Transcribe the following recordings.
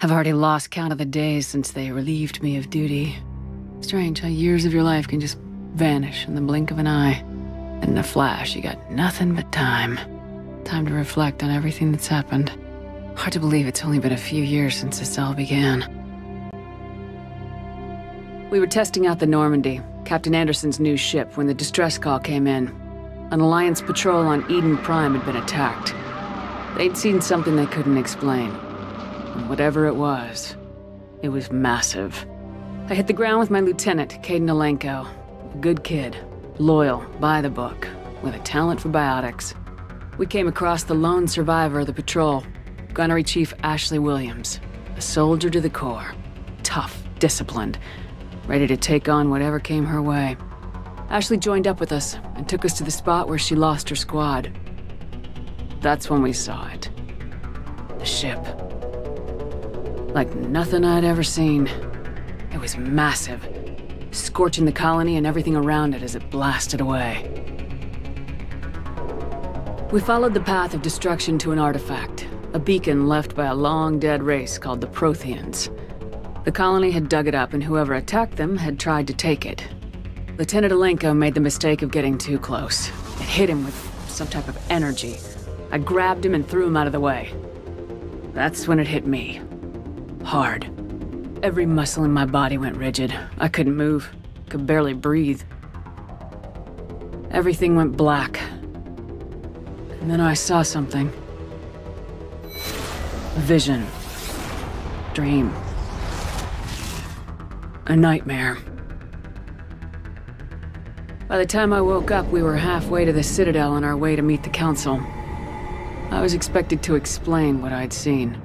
I've already lost count of the days since they relieved me of duty. Strange how years of your life can just vanish in the blink of an eye. And in a flash, you got nothing but time. Time to reflect on everything that's happened. Hard to believe it's only been a few years since this all began. We were testing out the Normandy, Captain Anderson's new ship, when the distress call came in. An Alliance patrol on Eden Prime had been attacked. They'd seen something they couldn't explain. And whatever it was massive. I hit the ground with my lieutenant, Caden Alenko. A good kid, loyal, by the book, with a talent for biotics. We came across the lone survivor of the patrol, Gunnery Chief Ashley Williams. A soldier to the core. Tough, disciplined, ready to take on whatever came her way. Ashley joined up with us and took us to the spot where she lost her squad. That's when we saw it. The ship. Like nothing I'd ever seen. It was massive, scorching the colony and everything around it as it blasted away. We followed the path of destruction to an artifact, a beacon left by a long-dead race called the Protheans. The colony had dug it up, and whoever attacked them had tried to take it. Lieutenant Alenko made the mistake of getting too close. It hit him with some type of energy. I grabbed him and threw him out of the way. That's when it hit me. Hard. Every muscle in my body went rigid. I couldn't move, could barely breathe. Everything went black. And then I saw something. A vision. Dream. A nightmare. By the time I woke up, we were halfway to the Citadel on our way to meet the Council. I was expected to explain what I'd seen.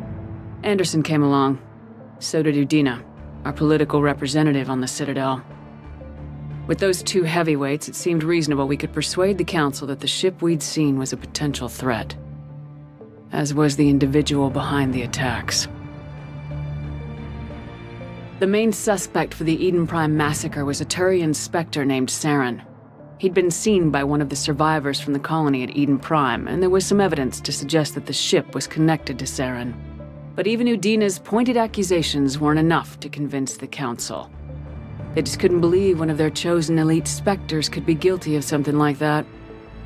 Anderson came along. So did Udina, our political representative on the Citadel. With those two heavyweights, it seemed reasonable we could persuade the Council that the ship we'd seen was a potential threat. As was the individual behind the attacks. The main suspect for the Eden Prime massacre was a Turian Spectre named Saren. He'd been seen by one of the survivors from the colony at Eden Prime, and there was some evidence to suggest that the ship was connected to Saren. But even Udina's pointed accusations weren't enough to convince the Council. They just couldn't believe one of their chosen elite Spectres could be guilty of something like that.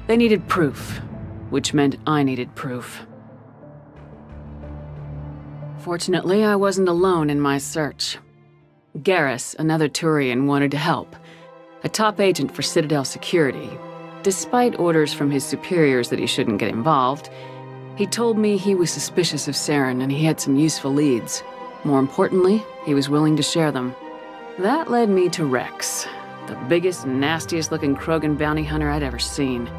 They needed proof, which meant I needed proof. Fortunately, I wasn't alone in my search. Garrus, another Turian, wanted to help. A top agent for Citadel security. Despite orders from his superiors that he shouldn't get involved, he told me he was suspicious of Saren and he had some useful leads. More importantly, he was willing to share them. That led me to Rex, the biggest, nastiest-looking Krogan bounty hunter I'd ever seen.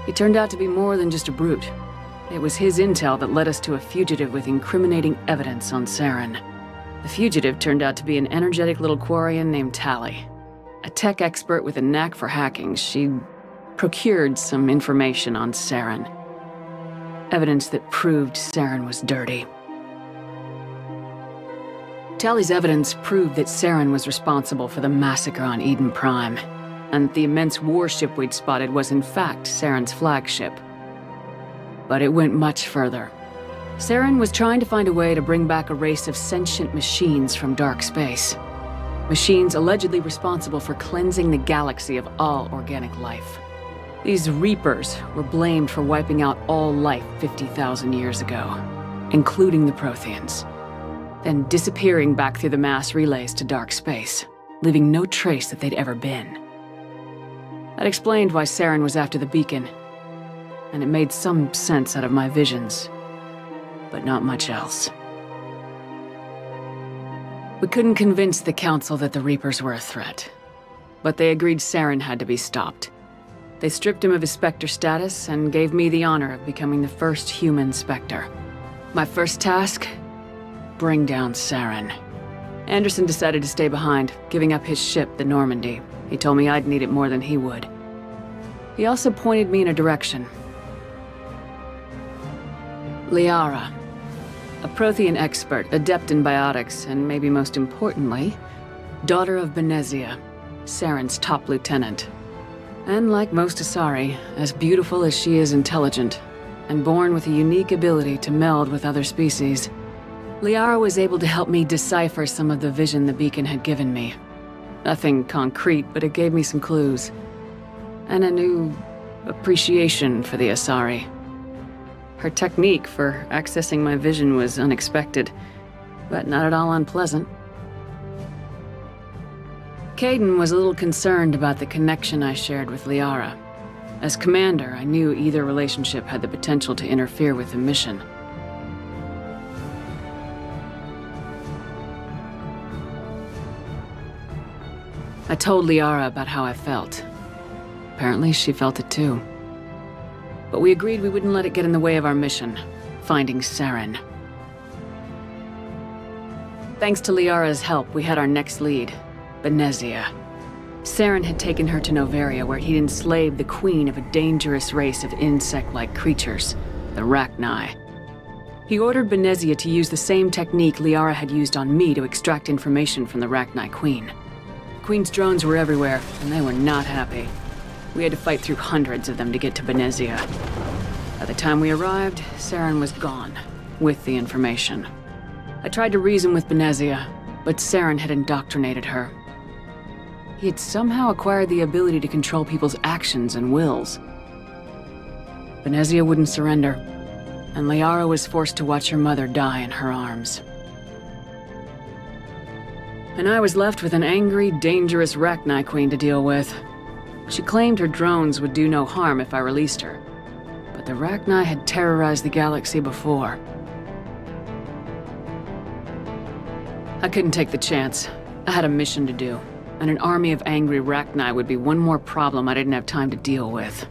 He turned out to be more than just a brute. It was his intel that led us to a fugitive with incriminating evidence on Saren. The fugitive turned out to be an energetic little Quarian named Tali. A tech expert with a knack for hacking, she procured some information on Saren. Evidence that proved Saren was dirty. Tali's evidence proved that Saren was responsible for the massacre on Eden Prime, and the immense warship we'd spotted was in fact Saren's flagship. But it went much further. Saren was trying to find a way to bring back a race of sentient machines from dark space. Machines allegedly responsible for cleansing the galaxy of all organic life. These Reapers were blamed for wiping out all life 50,000 years ago, including the Protheans, then disappearing back through the mass relays to dark space, leaving no trace that they'd ever been. That explained why Saren was after the beacon, and it made some sense out of my visions, but not much else. We couldn't convince the Council that the Reapers were a threat, but they agreed Saren had to be stopped. They stripped him of his Spectre status and gave me the honor of becoming the first human Spectre. My first task? Bring down Saren. Anderson decided to stay behind, giving up his ship, the Normandy. He told me I'd need it more than he would. He also pointed me in a direction. Liara. A Prothean expert, adept in biotics, and maybe most importantly, daughter of Benezia, Saren's top lieutenant. And like most Asari, as beautiful as she is intelligent, and born with a unique ability to meld with other species. Liara was able to help me decipher some of the vision the beacon had given me. Nothing concrete, but it gave me some clues. And a new appreciation for the Asari. Her technique for accessing my vision was unexpected, but not at all unpleasant. Kaidan was a little concerned about the connection I shared with Liara. As commander, I knew either relationship had the potential to interfere with the mission. I told Liara about how I felt. Apparently, she felt it too. But we agreed we wouldn't let it get in the way of our mission, finding Saren. Thanks to Liara's help, we had our next lead, Benezia. Saren had taken her to Noveria, where he'd enslaved the queen of a dangerous race of insect-like creatures, the Rachni. He ordered Benezia to use the same technique Liara had used on me to extract information from the Rachni queen. The queen's drones were everywhere, and they were not happy. We had to fight through hundreds of them to get to Benezia. By the time we arrived, Saren was gone, with the information. I tried to reason with Benezia, but Saren had indoctrinated her. He had somehow acquired the ability to control people's actions and wills. Benezia wouldn't surrender, and Liara was forced to watch her mother die in her arms. And I was left with an angry, dangerous Rachni queen to deal with. She claimed her drones would do no harm if I released her, but the Rachni had terrorized the galaxy before. I couldn't take the chance. I had a mission to do, and an army of angry Rachni would be one more problem I didn't have time to deal with.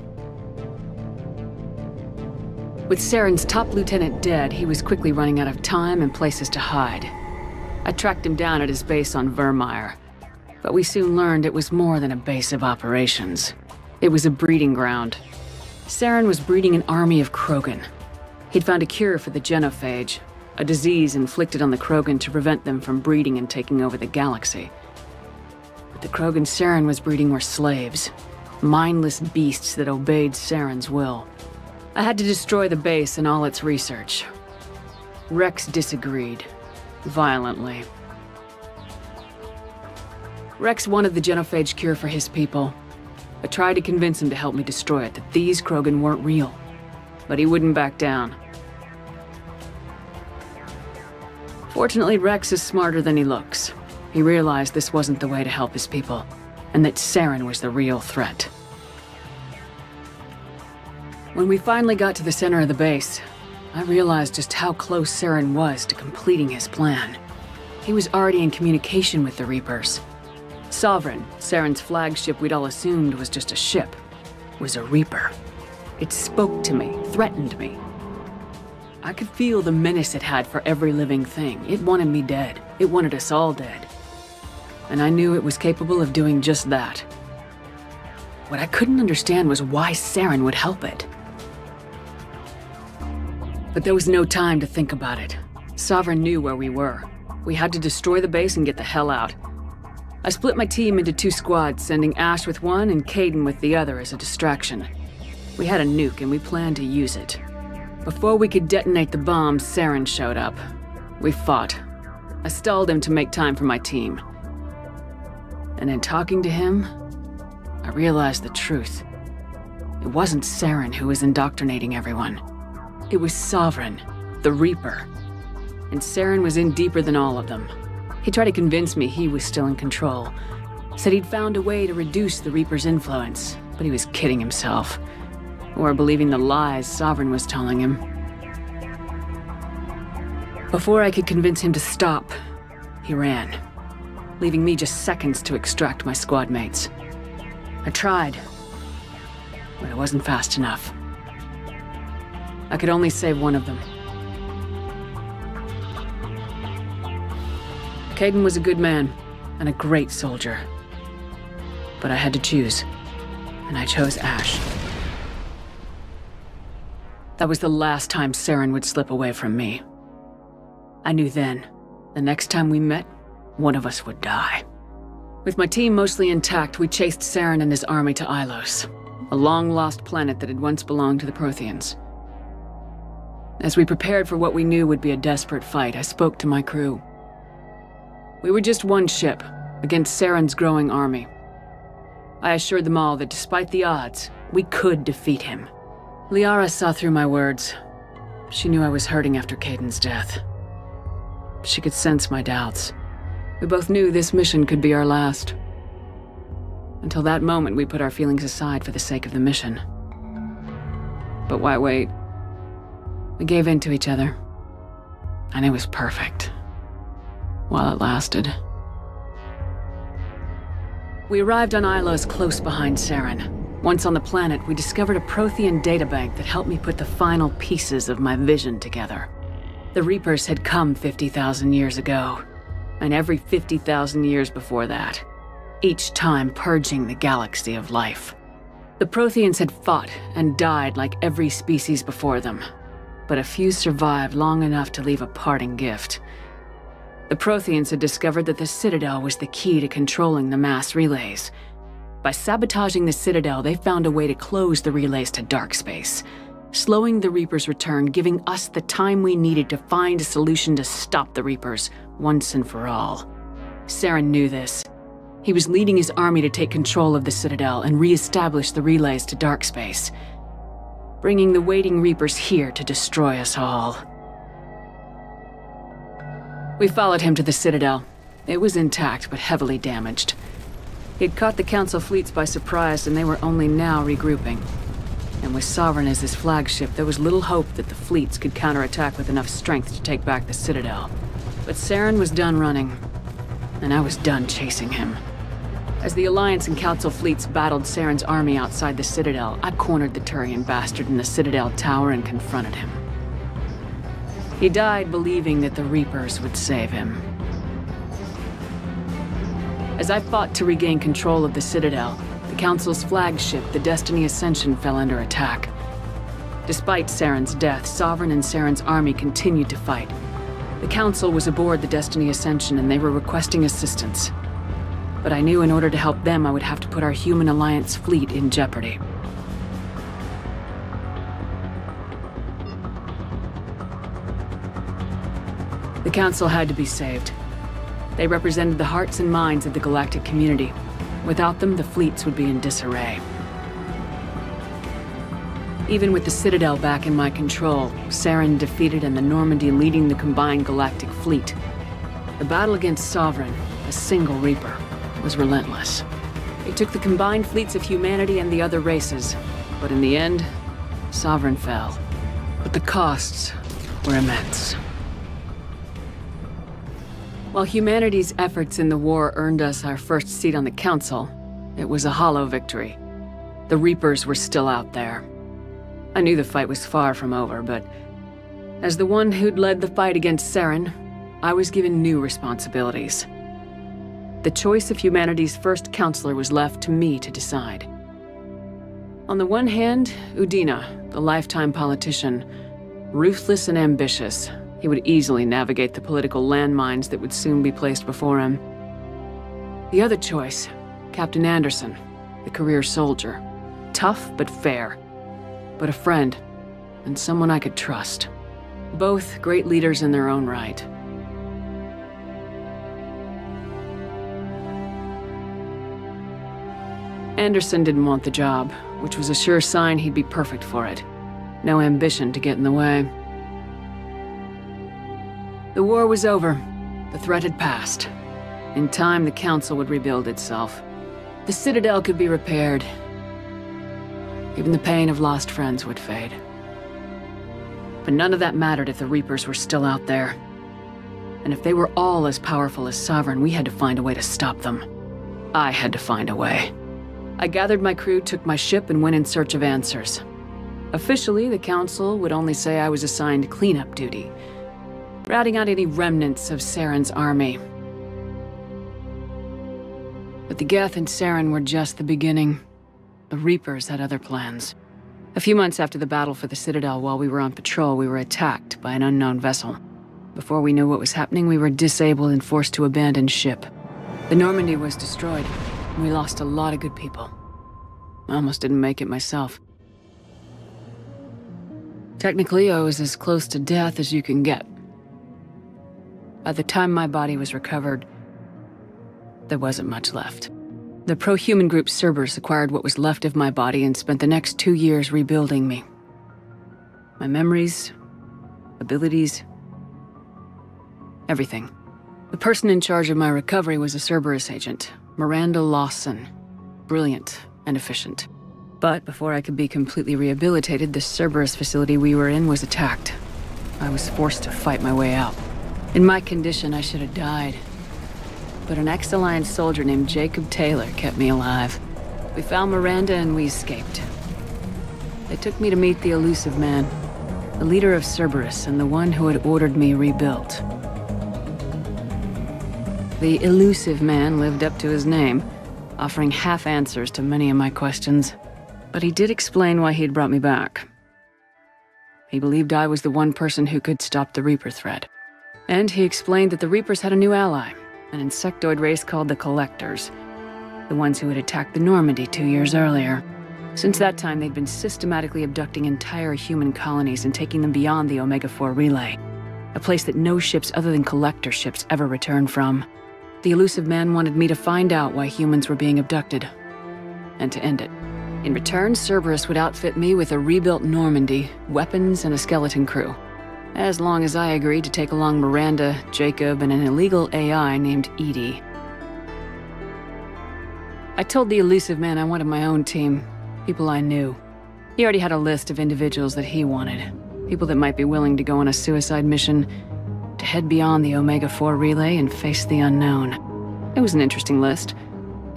With Saren's top lieutenant dead, he was quickly running out of time and places to hide. I tracked him down at his base on Virmire, but we soon learned it was more than a base of operations. It was a breeding ground. Saren was breeding an army of Krogan. He'd found a cure for the genophage, a disease inflicted on the Krogan to prevent them from breeding and taking over the galaxy. But the Krogan Saren was breeding were slaves, mindless beasts that obeyed Saren's will. I had to destroy the base and all its research. Rex disagreed, violently. Rex wanted the genophage cure for his people. I tried to convince him to help me destroy it, that these Krogan weren't real. But he wouldn't back down. Fortunately, Rex is smarter than he looks. He realized this wasn't the way to help his people, and that Saren was the real threat. When we finally got to the center of the base, I realized just how close Saren was to completing his plan. He was already in communication with the Reapers. Sovereign, Saren's flagship we'd all assumed was just a ship, was a Reaper. It spoke to me, threatened me. I could feel the menace it had for every living thing. It wanted me dead. It wanted us all dead. And I knew it was capable of doing just that. What I couldn't understand was why Saren would help it. But there was no time to think about it. Sovereign knew where we were. We had to destroy the base and get the hell out. I split my team into 2 squads, sending Ash with one and Kaidan with the other as a distraction. We had a nuke and we planned to use it. Before we could detonate the bomb, Saren showed up. We fought. I stalled him to make time for my team. And in talking to him, I realized the truth. It wasn't Saren who was indoctrinating everyone. It was Sovereign, the Reaper. And Saren was in deeper than all of them. He tried to convince me he was still in control. Said he'd found a way to reduce the Reaper's influence, but he was kidding himself. Or believing the lies Sovereign was telling him. Before I could convince him to stop, he ran, leaving me just seconds to extract my squad mates. I tried, but it wasn't fast enough. I could only save one of them. Kaidan was a good man and a great soldier. But I had to choose, and I chose Ash. That was the last time Saren would slip away from me. I knew then, the next time we met, one of us would die. With my team mostly intact, we chased Saren and his army to Ilos, a long-lost planet that had once belonged to the Protheans. As we prepared for what we knew would be a desperate fight, I spoke to my crew. We were just one ship, against Saren's growing army. I assured them all that despite the odds, we could defeat him. Liara saw through my words. She knew I was hurting after Kaidan's death. She could sense my doubts. We both knew this mission could be our last. Until that moment, we put our feelings aside for the sake of the mission. But why wait? We gave in to each other. And it was perfect. While it lasted. We arrived on Ilos close behind Saren. Once on the planet, we discovered a Prothean databank that helped me put the final pieces of my vision together. The Reapers had come 50,000 years ago, and every 50,000 years before that, each time purging the galaxy of life. The Protheans had fought and died like every species before them, but a few survived long enough to leave a parting gift. The Protheans had discovered that the Citadel was the key to controlling the mass relays. By sabotaging the Citadel, they found a way to close the relays to dark space, slowing the Reapers' return, giving us the time we needed to find a solution to stop the Reapers once and for all. Saren knew this. He was leading his army to take control of the Citadel and re-establish the relays to dark space, bringing the waiting Reapers here to destroy us all. We followed him to the Citadel. It was intact, but heavily damaged. He had caught the Council fleets by surprise, and they were only now regrouping. And with Sovereign as his flagship, there was little hope that the fleets could counterattack with enough strength to take back the Citadel. But Saren was done running, and I was done chasing him. As the Alliance and Council fleets battled Saren's army outside the Citadel, I cornered the Turian bastard in the Citadel tower and confronted him. He died believing that the Reapers would save him. As I fought to regain control of the Citadel, the Council's flagship, the Destiny Ascension, fell under attack. Despite Saren's death, Sovereign and Saren's army continued to fight. The Council was aboard the Destiny Ascension and they were requesting assistance. But I knew in order to help them, I would have to put our human Alliance fleet in jeopardy. The Council had to be saved. They represented the hearts and minds of the galactic community. Without them, the fleets would be in disarray. Even with the Citadel back in my control, Saren defeated and the Normandy leading the combined galactic fleet. The battle against Sovereign, a single Reaper, was relentless. It took the combined fleets of humanity and the other races, but in the end, Sovereign fell. But the costs were immense. While humanity's efforts in the war earned us our first seat on the Council, it was a hollow victory. The Reapers were still out there. I knew the fight was far from over, but as the one who'd led the fight against Saren, I was given new responsibilities. The choice of humanity's first counselor was left to me to decide. On the one hand, Udina, the lifetime politician, ruthless and ambitious. He would easily navigate the political landmines that would soon be placed before him. The other choice, Captain Anderson, the career soldier. Tough but fair. But a friend, and someone I could trust. Both great leaders in their own right. Anderson didn't want the job, which was a sure sign he'd be perfect for it. No ambition to get in the way. The war was over. The threat had passed. In time, the Council would rebuild itself. The Citadel could be repaired. Even the pain of lost friends would fade. But none of that mattered if the Reapers were still out there. And if they were all as powerful as Sovereign, we had to find a way to stop them. I had to find a way. I gathered my crew, took my ship, and went in search of answers. Officially, the Council would only say I was assigned cleanup duty, routing out any remnants of Saren's army. But the Geth and Saren were just the beginning. The Reapers had other plans. A few months after the battle for the Citadel, while we were on patrol, we were attacked by an unknown vessel. Before we knew what was happening, we were disabled and forced to abandon ship. The Normandy was destroyed, and we lost a lot of good people. I almost didn't make it myself. Technically, I was as close to death as you can get. By the time my body was recovered, there wasn't much left. The pro-human group Cerberus acquired what was left of my body and spent the next 2 years rebuilding me. My memories, abilities, everything. The person in charge of my recovery was a Cerberus agent, Miranda Lawson. Brilliant and efficient. But before I could be completely rehabilitated, the Cerberus facility we were in was attacked. I was forced to fight my way out. In my condition, I should have died. But an ex-Alliance soldier named Jacob Taylor kept me alive. We found Miranda and we escaped. They took me to meet the Elusive Man, the leader of Cerberus and the one who had ordered me rebuilt. The Elusive Man lived up to his name, offering half answers to many of my questions. But he did explain why he'd brought me back. He believed I was the one person who could stop the Reaper threat. And he explained that the Reapers had a new ally, an insectoid race called the Collectors, the ones who had attacked the Normandy 2 years earlier. Since that time, they'd been systematically abducting entire human colonies and taking them beyond the Omega-4 relay, a place that no ships other than Collector ships ever returned from. The Elusive Man wanted me to find out why humans were being abducted, and to end it. In return, Cerberus would outfit me with a rebuilt Normandy, weapons, and a skeleton crew. As long as I agreed to take along Miranda, Jacob, and an illegal AI named Edie. I told the Elusive Man I wanted my own team, people I knew. He already had a list of individuals that he wanted, people that might be willing to go on a suicide mission, to head beyond the Omega-4 relay and face the unknown. It was an interesting list.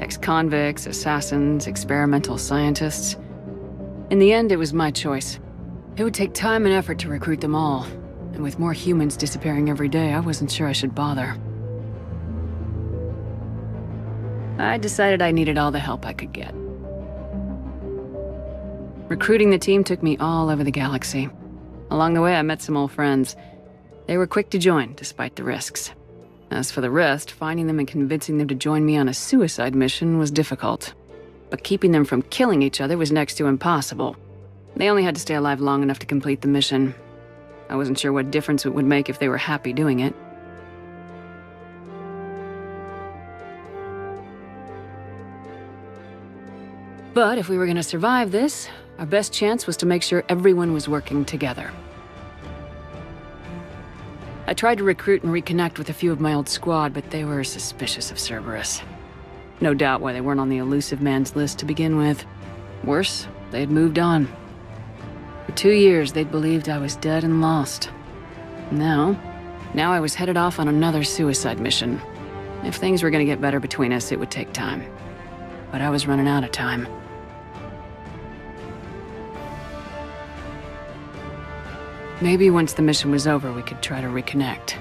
Ex-convicts, assassins, experimental scientists. In the end, it was my choice. It would take time and effort to recruit them all, and with more humans disappearing every day, I wasn't sure I should bother. I decided I needed all the help I could get. Recruiting the team took me all over the galaxy. Along the way, I met some old friends. They were quick to join, despite the risks. As for the rest, finding them and convincing them to join me on a suicide mission was difficult. But keeping them from killing each other was next to impossible. They only had to stay alive long enough to complete the mission. I wasn't sure what difference it would make if they were happy doing it. But if we were going to survive this, our best chance was to make sure everyone was working together. I tried to recruit and reconnect with a few of my old squad, but they were suspicious of Cerberus. No doubt why they weren't on the Elusive Man's list to begin with. Worse, they had moved on. For 2 years, they'd believed I was dead and lost. Now I was headed off on another suicide mission. If things were going to get better between us, it would take time. But I was running out of time. Maybe once the mission was over, we could try to reconnect.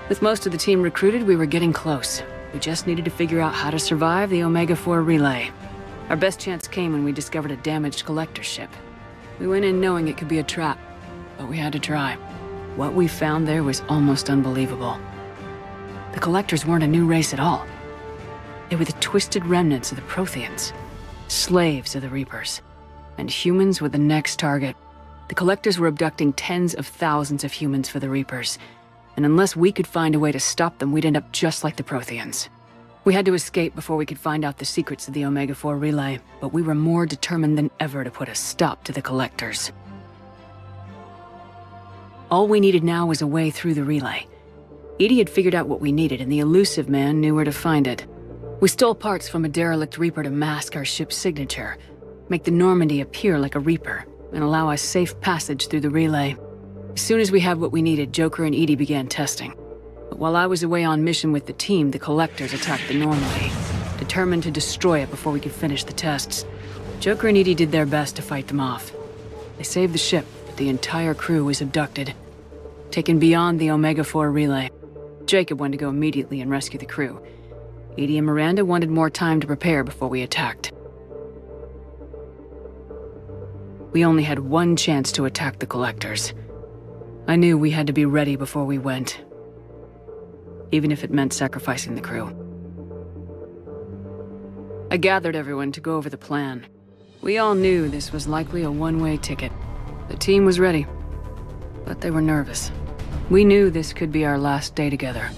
With most of the team recruited, we were getting close. We just needed to figure out how to survive the Omega-4 relay. Our best chance came when we discovered a damaged collector ship. We went in knowing it could be a trap, but we had to try. What we found there was almost unbelievable. The Collectors weren't a new race at all. They were the twisted remnants of the Protheans, slaves of the Reapers. And humans were the next target. The Collectors were abducting tens of thousands of humans for the Reapers. And unless we could find a way to stop them, we'd end up just like the Protheans. We had to escape before we could find out the secrets of the Omega-4 relay, but we were more determined than ever to put a stop to the Collectors. All we needed now was a way through the relay. Edie had figured out what we needed, and the Elusive Man knew where to find it. We stole parts from a derelict Reaper to mask our ship's signature, make the Normandy appear like a Reaper, and allow us safe passage through the relay. As soon as we had what we needed, Joker and Edie began testing. But while I was away on mission with the team, the Collectors attacked the Normandy, determined to destroy it before we could finish the tests. Joker and Edie did their best to fight them off. They saved the ship, but the entire crew was abducted, taken beyond the Omega-4 relay. Jacob wanted to go immediately and rescue the crew. Edie and Miranda wanted more time to prepare before we attacked. We only had one chance to attack the Collectors. I knew we had to be ready before we went, even if it meant sacrificing the crew. I gathered everyone to go over the plan. We all knew this was likely a one-way ticket. The team was ready, but they were nervous. We knew this could be our last day together.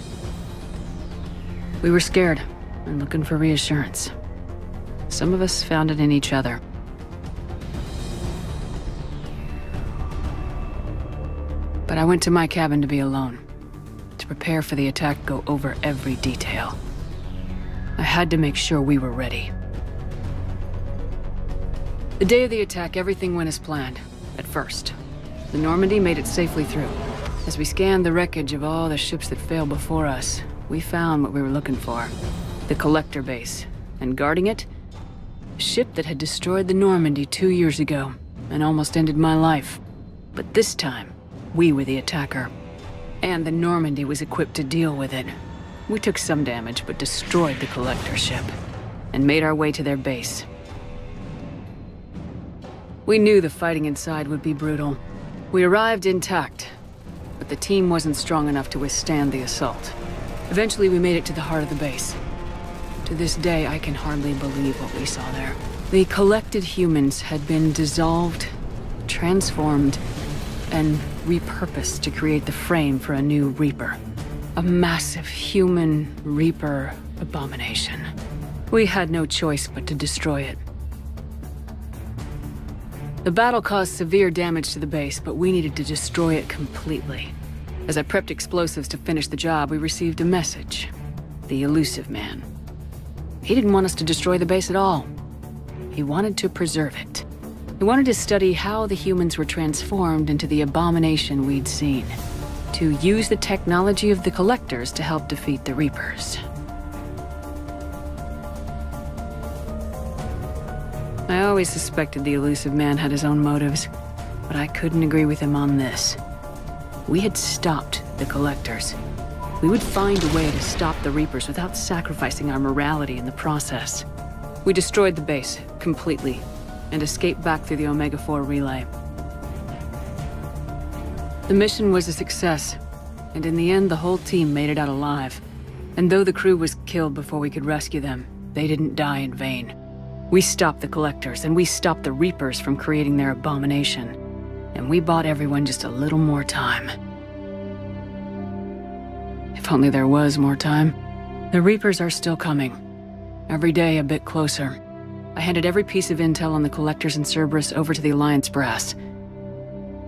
We were scared and looking for reassurance. Some of us found it in each other. But I went to my cabin to be alone, to prepare for the attack, go over every detail. I had to make sure we were ready. The day of the attack, everything went as planned, at first. The Normandy made it safely through. As we scanned the wreckage of all the ships that failed before us, we found what we were looking for. The Collector base. And guarding it, a ship that had destroyed the Normandy 2 years ago, and almost ended my life. But this time, we were the attacker. And the Normandy was equipped to deal with it. We took some damage, but destroyed the Collector ship, and made our way to their base. We knew the fighting inside would be brutal. We arrived intact, but the team wasn't strong enough to withstand the assault. Eventually, we made it to the heart of the base. To this day, I can hardly believe what we saw there. The collected humans had been dissolved, transformed, and repurposed to create the frame for a new Reaper. A massive human Reaper abomination. We had no choice but to destroy it. The battle caused severe damage to the base, but we needed to destroy it completely. As I prepped explosives to finish the job, we received a message. The elusive man. He didn't want us to destroy the base at all. He wanted to preserve it. He wanted to study how the humans were transformed into the abomination we'd seen. To use the technology of the Collectors to help defeat the Reapers. I always suspected the elusive man had his own motives, but I couldn't agree with him on this. We had stopped the Collectors. We would find a way to stop the Reapers without sacrificing our morality in the process. We destroyed the base, completely, and escaped back through the Omega-4 relay. The mission was a success, and in the end, the whole team made it out alive. And though the crew was killed before we could rescue them, they didn't die in vain. We stopped the Collectors, and we stopped the Reapers from creating their abomination. And we bought everyone just a little more time. If only there was more time. The Reapers are still coming. Every day a bit closer. I handed every piece of intel on the Collectors and Cerberus over to the Alliance brass.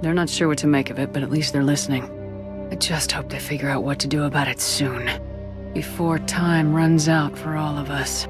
They're not sure what to make of it, but at least they're listening. I just hope they figure out what to do about it soon. Before time runs out for all of us.